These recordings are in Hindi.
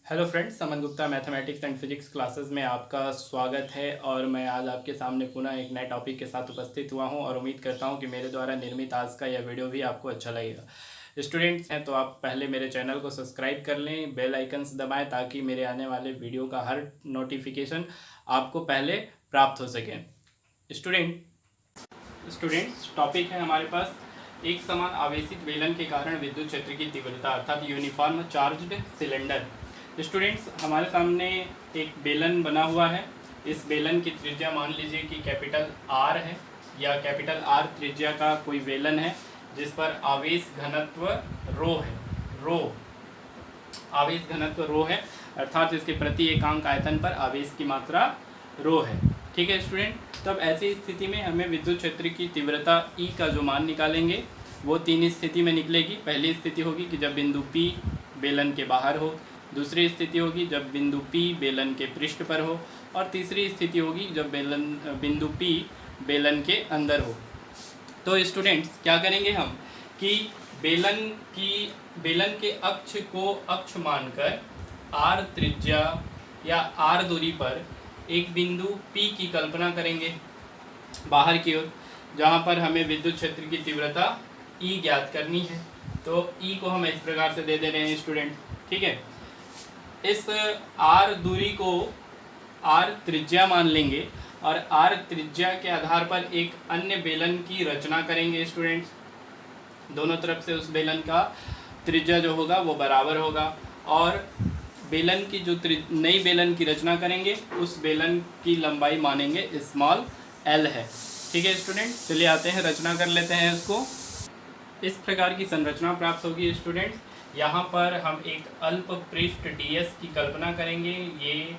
Hello friends, Aman Gupta mathematics and physics classes में आपका स्वागत है। और मैं आज आपके सामने पुनः एक नए टॉपिक के साथ उपस्थित हुआ हूं और उम्मीद करता हूं कि मेरे द्वारा निर्मित आज का यह वीडियो भी आपको अच्छा लगेगा। स्टूडेंट्स हैं तो आप पहले मेरे चैनल को सब्सक्राइब कर लें, बेल आइकन्स दबाएं ताकि मेरे आने वाले वीडियो का हर नोटिफिकेशन आपको पहले प्राप्त हो सके। स्टूडेंट्स टॉपिक है हमारे पास एक समान आवेशित बेलन के कारण विद्युत क्षेत्र की तीव्रता अर्थात यूनिफॉर्म चार्ज्ड सिलेंडर। स्टूडेंट्स हमारे सामने एक बेलन बना हुआ है। इस बेलन की त्रिज्या मान लीजिए कि कैपिटल आर है या कैपिटल आर त्रिज्या का कोई बेलन है जिस पर आवेश घनत्व रो है। आवेश घनत्व रो है अर्थात इसके प्रति एकांक आयतन पर आवेश की मात्रा रो है। ठीक है स्टूडेंट, तब ऐसी स्थिति में हमें विद्युत क्षेत्र की तीव्रता ई का जो मान निकालेंगे वो तीन स्थिति में निकलेगी। पहली स्थिति होगी कि जब बिंदु पी बेलन के बाहर हो, दूसरी स्थिति होगी जब बिंदु P बेलन के पृष्ठ पर हो, और तीसरी स्थिति होगी जब बिंदु P बेलन के अंदर हो। तो स्टूडेंट्स क्या करेंगे हम कि बेलन के अक्ष को अक्ष मानकर r त्रिज्या या r दूरी पर एक बिंदु P की कल्पना करेंगे बाहर की ओर, जहाँ पर हमें विद्युत क्षेत्र की तीव्रता E ज्ञात करनी है। तो E को हम इस प्रकार से दे रहे हैं स्टूडेंट। ठीक है, इस r दूरी को r त्रिज्या मान लेंगे और r त्रिज्या के आधार पर एक अन्य बेलन की रचना करेंगे स्टूडेंट्स। दोनों तरफ से उस बेलन का त्रिज्या जो होगा वो बराबर होगा और बेलन की जो नई बेलन की रचना करेंगे उस बेलन की लंबाई मानेंगे स्मॉल l है। ठीक है स्टूडेंट, चलिए आते हैं रचना कर लेते हैं इसको। इस प्रकार की संरचना प्राप्त होगी स्टूडेंट्स। यहाँ पर हम एक अल्प पृष्ठ ds की कल्पना करेंगे, ये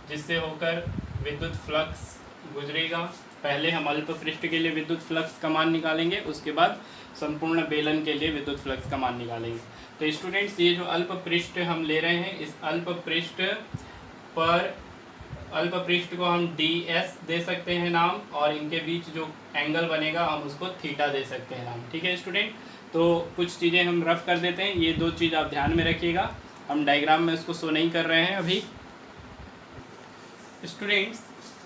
जिससे होकर विद्युत फ्लक्स गुजरेगा। पहले हम अल्प पृष्ठ के लिए विद्युत फ्लक्स का मान निकालेंगे, उसके बाद संपूर्ण बेलन के लिए विद्युत फ्लक्स का मान निकालेंगे। तो स्टूडेंट्स ये जो अल्प पृष्ठ हम ले रहे हैं, इस अल्प पृष्ठ को हम ds दे सकते हैं नाम, और इनके बीच जो एंगल बनेगा हम उसको थीटा दे सकते हैं नाम। ठीक है स्टूडेंट, तो कुछ चीज़ें हम रफ कर देते हैं। ये दो चीज़ आप ध्यान में रखिएगा, हम डायग्राम में इसको शो नहीं कर रहे हैं अभी। स्टूडेंट्स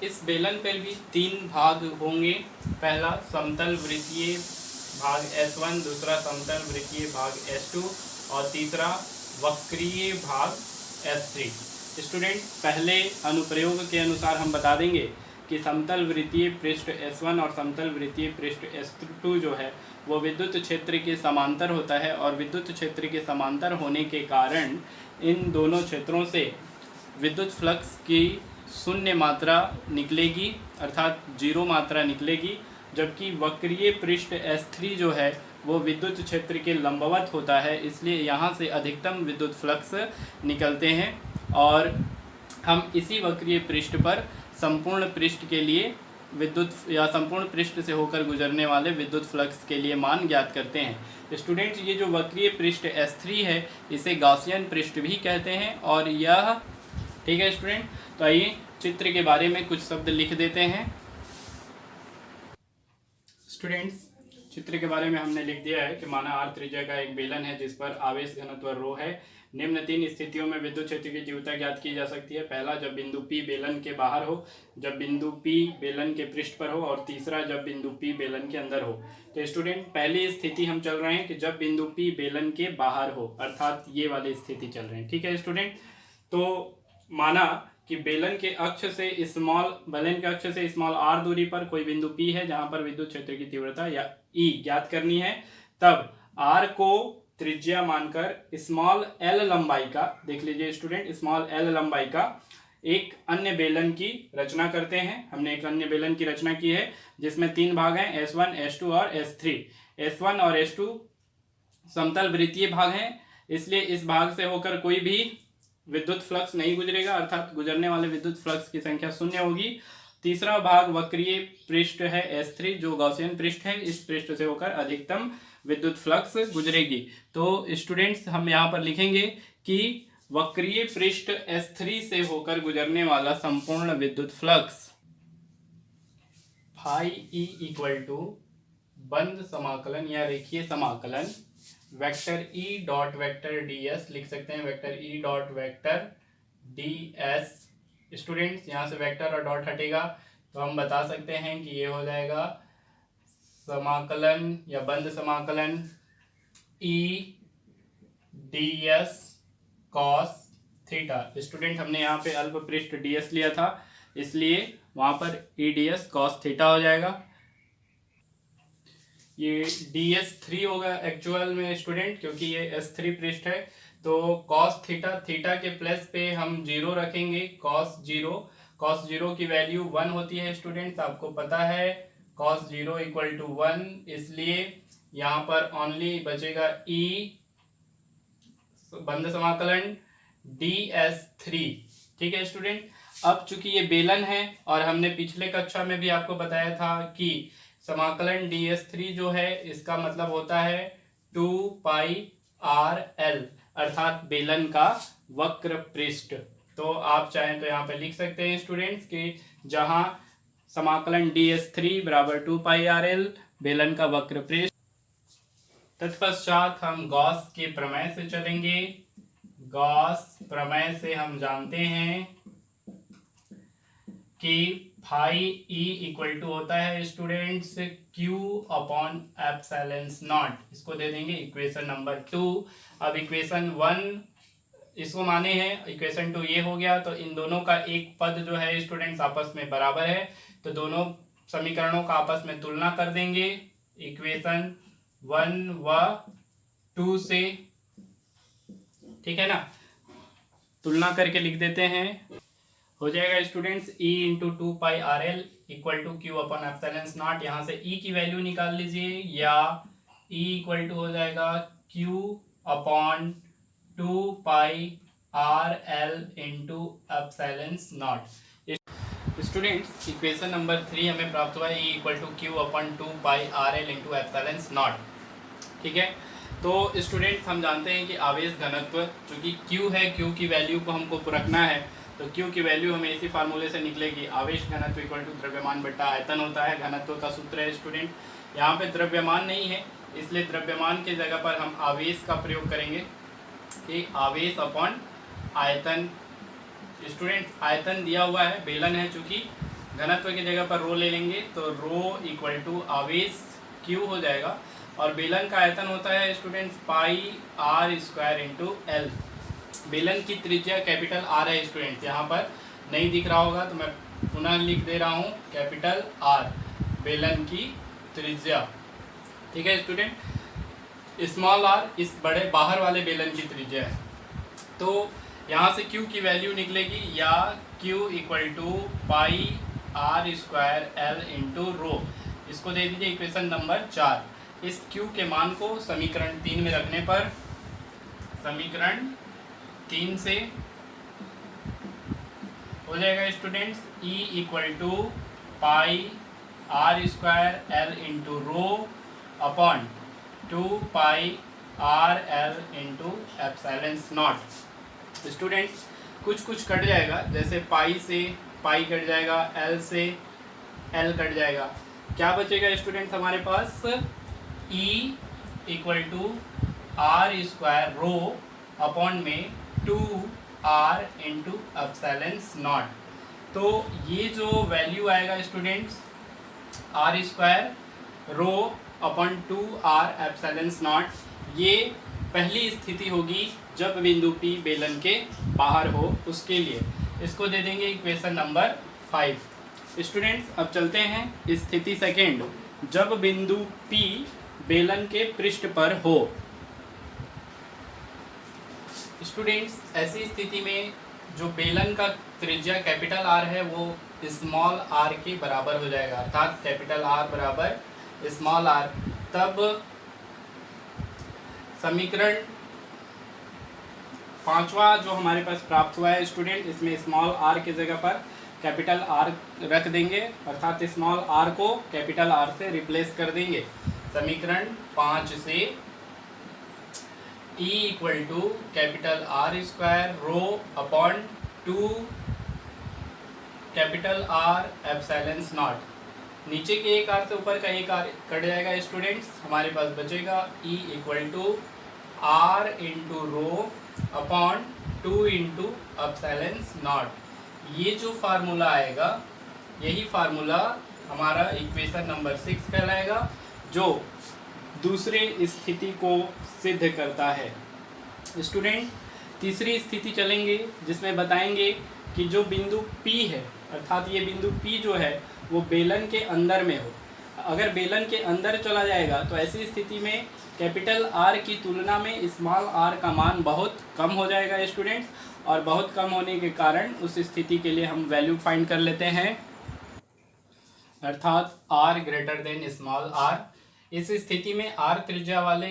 इस बेलन पर भी तीन भाग होंगे। पहला समतल वृत्तीय भाग S1, दूसरा समतल वृत्तीय भाग S2 और तीसरा वक्रीय भाग S3। स्टूडेंट पहले अनुप्रयोग के अनुसार हम बता देंगे कि समतल वृत्तीय पृष्ठ S1 और समतल वृत्तीय पृष्ठ S2 जो है वो विद्युत क्षेत्र के समांतर होता है, और विद्युत क्षेत्र के समांतर होने के कारण इन दोनों क्षेत्रों से विद्युत फ्लक्स की शून्य मात्रा निकलेगी अर्थात जीरो मात्रा निकलेगी, जबकि वक्रीय पृष्ठ S3 जो है वो विद्युत क्षेत्र के लंबवत होता है, इसलिए यहाँ से अधिकतम विद्युत फ्लक्स निकलते हैं। और हम इसी वक्रीय पृष्ठ पर संपूर्ण पृष्ठ के लिए विद्युत या संपूर्ण पृष्ठ से होकर गुजरने वाले विद्युत फ्लक्स के लिए मान ज्ञात करते हैं। स्टूडेंट ये जो वक्रीय पृष्ठ S3 है इसे गॉसियन पृष्ठ भी कहते हैं, और यह ठीक है स्टूडेंट। तो आइए चित्र के बारे में कुछ शब्द लिख देते हैं। स्टूडेंट्स चित्र के बारे में हमने लिख दिया है कि माना r त्रिज्या का एक बेलन है जिस पर आवेश घनत्व रो है। निम्न तीन स्थितियों में विद्युत क्षेत्र की तीव्रता ज्ञात की जा सकती है। पहला जब बिंदु P बेलन के बाहर हो, जब बिंदु P बेलन के पृष्ठ पर हो, और तीसरा जब बिंदु P बेलन के अंदर हो। तो स्टूडेंट पहली स्थिति हम चल रहे हैं कि जब बिंदु P बेलन के बाहर हो, अर्थात ये वाली स्थिति चल रहे हैं। ठीक है स्टूडेंट, तो माना कि बेलन के अक्ष से स्मॉल r दूरी पर कोई बिंदु P है जहां पर विद्युत क्षेत्र की तीव्रता या E ज्ञात करनी है। तब r को त्रिज्या मानकर स्मॉल l लंबाई का, देख लीजिए स्टूडेंट, स्मॉल l लंबाई का एक अन्य बेलन की रचना करते हैं। हमने एक अन्य बेलन की रचना की है जिसमें तीन भाग हैं, S1, S2 और S3। S1 और S2 समतल वृत्तीय भाग हैं, इसलिए इस भाग से होकर कोई भी विद्युत फ्लक्स नहीं गुजरेगा, अर्थात गुजरने वाले विद्युत फ्लक्स की संख्या शून्य होगी। तीसरा भाग वक्रीय पृष्ठ है S3 जो गॉसियन पृष्ठ है, इस पृष्ठ से होकर अधिकतम विद्युत फ्लक्स गुजरेगी। तो स्टूडेंट्स हम यहाँ पर लिखेंगे कि वक्रीय पृष्ठ S3 से होकर गुजरने वाला संपूर्ण विद्युत flux phi E equal to बंद समाकलन या रेखीय समाकलन vector E dot vector ds लिख सकते हैं। Vector E dot vector D S. Students यहाँ से वेक्टर और डॉट हटेगा तो हम बता सकते हैं कि ये हो जाएगा समाकलन या बंद समाकलन E D S cos theta. Student हमने यहाँ पे अल्प पृष्ठ डी एस लिया था, इसलिए वहाँ पर E D S cos theta हो जाएगा। ये डी एस थ्री होगा एक्चुअल में स्टूडेंट, क्योंकि ये एस थ्री पृष्ठ है। तो कॉस थीटा, थीटा के प्लस पे हम जीरो रखेंगे, कॉस जीरो की वैल्यू 1 होती है स्टूडेंट्स, आपको पता है कॉस जीरो इक्वल टू 1, इसलिए यहाँ पर ओनली बचेगा ई बंद समाकलन डी एस थ्री। ठीक है स्टूडेंट। अब चूंकि ये बेलन है और हमने पिछले कक्षा में भी आपको बताया था कि समाकलन डी एस थ्री जो है इसका मतलब होता है 2 पाई आर एल, अर्थात बेलन का वक्र पृष्ठ। तो आप चाहें तो यहाँ पे लिख सकते हैं स्टूडेंट्स कि जहां समाकलन डी एस थ्री बराबर 2 पाई आर एल बेलन का वक्र पृष्ठ। तत्पश्चात हम गॉस के प्रमेय से चलेंगे। गॉस प्रमेय से हम जानते हैं कि फाई ई इक्वल टू होता है students Q upon epsilon not. इसको दे देंगे इक्वेशन नंबर 2। अब इक्वेशन 1 इसको माने हैं, इक्वेशन 2 ये हो गया, तो इन दोनों का एक पद जो है स्टूडेंट्स आपस में बराबर है, तो दोनों समीकरणों का आपस में तुलना कर देंगे इक्वेशन 1 व 2 से। ठीक है ना, तुलना करके लिख देते हैं। हो जाएगा students e into 2 pi are L equal to Q upon epsilon nought. यहाँ से e की वैल्यू निकाल लीजिए, या e इक्वल टू हो जाएगा q upon 2 pi are L into epsilon nought. Students equation number 3 हमें प्राप्त हुआ है e equal to Q upon 2 pi are L into epsilon nought. ठीक है, तो स्टूडेंट्स हम जानते हैं कि आवेश घनत्व चूंकि q है, q की वैल्यू को हमको रखना है, तो q की वैल्यू हमें इसी फार्मूले से निकलेगी, आवेश घनत्व इक्वल टू द्रव्यमान बट्टा आयतन होता है। घनत्व का सूत्र है स्टूडेंट, यहाँ पे द्रव्यमान नहीं है, इसलिए द्रव्यमान के जगह पर हम आवेश का प्रयोग करेंगे कि आवेश अपॉन आयतन। स्टूडेंट आयतन दिया हुआ है, बेलन है, चूंकि घनत्व की जगह पर रो ले लेंगे तो रो इक्वल टू आवेश q हो जाएगा, और बेलन का आयतन होता है students pi are square into L. बेलन की त्रिज्या कैपिटल आर है स्टूडेंट्स, यहाँ पर नहीं दिख रहा होगा तो मैं पुनः लिख दे रहा हूँ कैपिटल आर बेलन की त्रिज्या। ठीक है स्टूडेंट, स्मॉल आर इस बड़े बाहर वाले बेलन की त्रिज्या है। तो यहाँ से q की वैल्यू निकलेगी, या q equal to pi are square L into rho. इसको दे दीजिए इक्वेशन नंबर 4। इस q के मान को समीकरण 3 में रखने पर, समीकरण 3 से हो जाएगा students e equal to pi are square L into rho upon 2 pi are L into epsilon nought. Students कुछ कट जाएगा, जैसे पाई से पाई कट जाएगा, एल से एल कट जाएगा, क्या बचेगा स्टूडेंट्स हमारे पास e equal to R square rho upon में 2 आर इंटू एप्सिलॉन नॉट। तो ये जो वैल्यू आएगा students R square rho upon 2 R epsilon nought, ये पहली स्थिति होगी जब बिंदु P बेलन के बाहर हो, उसके लिए इसको दे देंगे इक्वेशन नंबर 5। स्टूडेंट्स अब चलते हैं स्थिति सेकेंड, जब बिंदु P बेलन के पृष्ठ पर हो। स्टूडेंट्स ऐसी स्थिति में जो बेलन का त्रिज्या कैपिटल आर है वो स्मॉल आर के बराबर हो जाएगा, अर्थात कैपिटल आर बराबर स्मॉल आर। तब समीकरण 5वां जो हमारे पास प्राप्त हुआ है स्टूडेंट, इसमें स्मॉल आर की जगह पर कैपिटल आर रख देंगे, अर्थात स्मॉल आर को कैपिटल आर से रिप्लेस कर देंगे। समीकरण 5 से E equal to capital R square rho upon 2 capital R epsilon nought. नीचे के एक आर से ऊपर का एक आर कट जाएगा स्टूडेंट्स, हमारे पास बचेगा E equal to R into rho upon 2 into epsilon nought. ये जो फार्मूला आएगा यही फार्मूला हमारा इक्वेशन नंबर 6 कहलाएगा, जो दूसरे स्थिति को सिद्ध करता है। स्टूडेंट, तीसरी स्थिति चलेंगे जिसमें बताएंगे कि जो बिंदु P है, अर्थात ये बिंदु P जो है वो बेलन के अंदर में हो। अगर बेलन के अंदर चला जाएगा तो ऐसी स्थिति में कैपिटल R की तुलना में स्मॉल r का मान बहुत कम हो जाएगा स्टूडेंट्स, और बहुत कम होने के कारण उस स्थिति के लिए हम वैल्यू फाइंड कर लेते हैं, अर्थात r greater than small r। इस स्थिति में r त्रिज्या वाले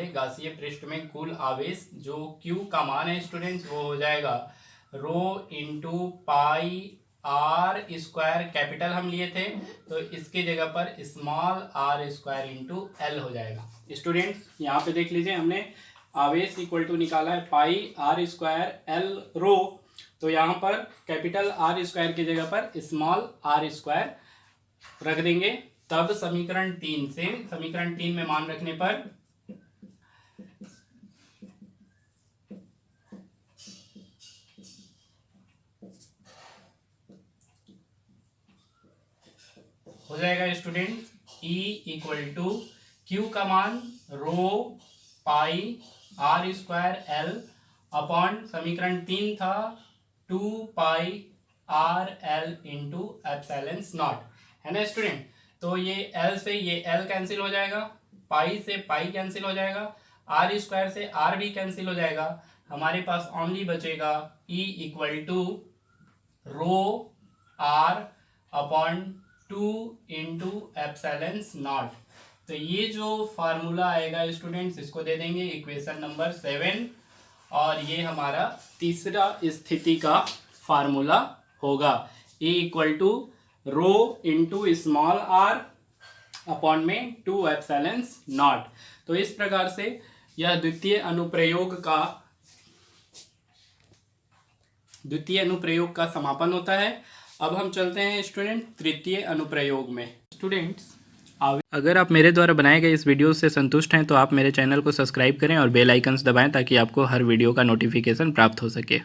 गासीय पृष्ठ में कुल आवेश जो q का मान है स्टूडेंट्स वो हो जाएगा rho into pi are square, capital हम लिए थे तो इसके जगह पर small r square into L हो जाएगा। स्टूडेंट्स, यहाँ पे देख लीजिए, हमने आवेश इक्वल टू निकाला है पाई आर स्क्वायर एल रो, तो यहाँ पर कैपिटल R स्क्वायर की जगह पर स्मॉल r स्क्वायर रख देंगे। तब समीकरण 3 में मान रखने पर हो जाएगा student E equal to q का मान rho pi are square L upon समीकरण 3 था 2 pi are L into epsilon naught, है ना स्टूडेंट। तो ये L से ये L कैंसिल हो जाएगा, पाई से पाई कैंसिल हो जाएगा, आर स्क्वायर से R भी कैंसिल हो जाएगा। हमारे पास ओनली बचेगा E equal to rho R upon 2 into epsilon nought. तो ये जो फार्मूला आएगा स्टूडेंट्स इसको दे देंगे इक्वेशन नंबर 7, और ये हमारा तीसरा स्थिति का फार्मूला होगा E equal to rho into small r upon में 2 एप्सिलॉन नॉट। तो इस प्रकार से यह द्वितीय अनुप्रयोग का समापन होता है। अब हम चलते हैं स्टूडेंट तृतीय अनुप्रयोग में। स्टूडेंट्स, अगर आप मेरे द्वारा बनाए गए इस वीडियो से संतुष्ट हैं तो आप मेरे चैनल को सब्सक्राइब करें और बेल आइकन्स दबाएं ताकि आपको हर वीडियो का नोटिफिकेशन प्राप्त हो सके।